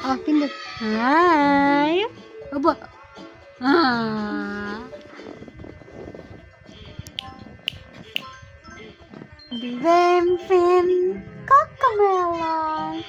Oh, pindot. Hi. Aba. Ah. Bimfin Cocomelon.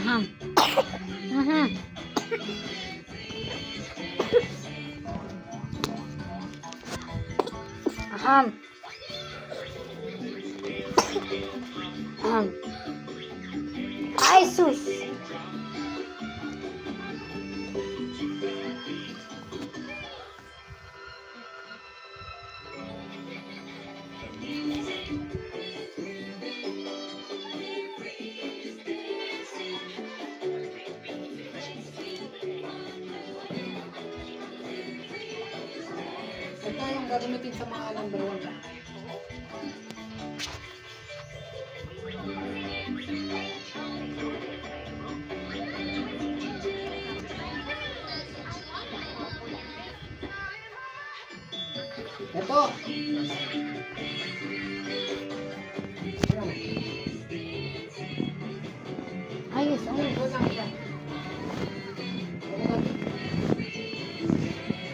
Aham. Aham. Aham. Aham. Ay, sus. Ito yung gagamitin sa mga number 1. Ito. Ayos, ayos. Ito lang siya.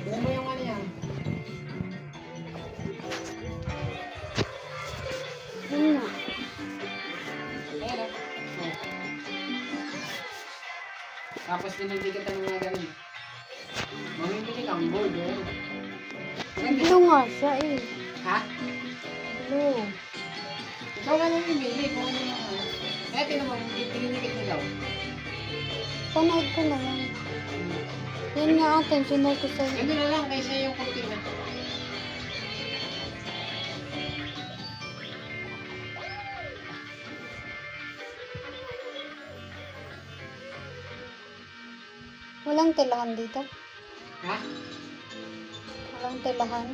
Tignan mo yung ano yan. Yun nga. Ayan o. Oh. Tapos pinagdikitan ng mga ganun. Mamimili kang board eh. Blue nga siya eh. Ha? Blue. Ikaw ka nang pipili kung ano yung ano. Kaya tinan mo, pinidikit mo daw. Panood ko na lang. Yan nga atin, sinay ko sa'yo. Ganun na lang kaysa yung kurtina. Walang tilahan dito. Ha? Walang tilahan.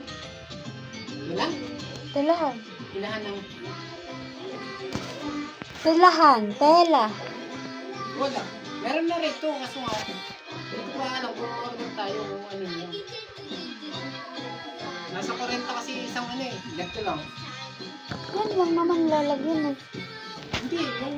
Wala? Tilahan. Ilahan ng... Tilahan. Tela. Wala. Meron na rito kaso nga. Hindi ko pa alam kung order tayo kung ano yun. Nasa 40 kasi isang ano eh. Ganito lang. Yan lang naman lalagyan eh. Hindi, yung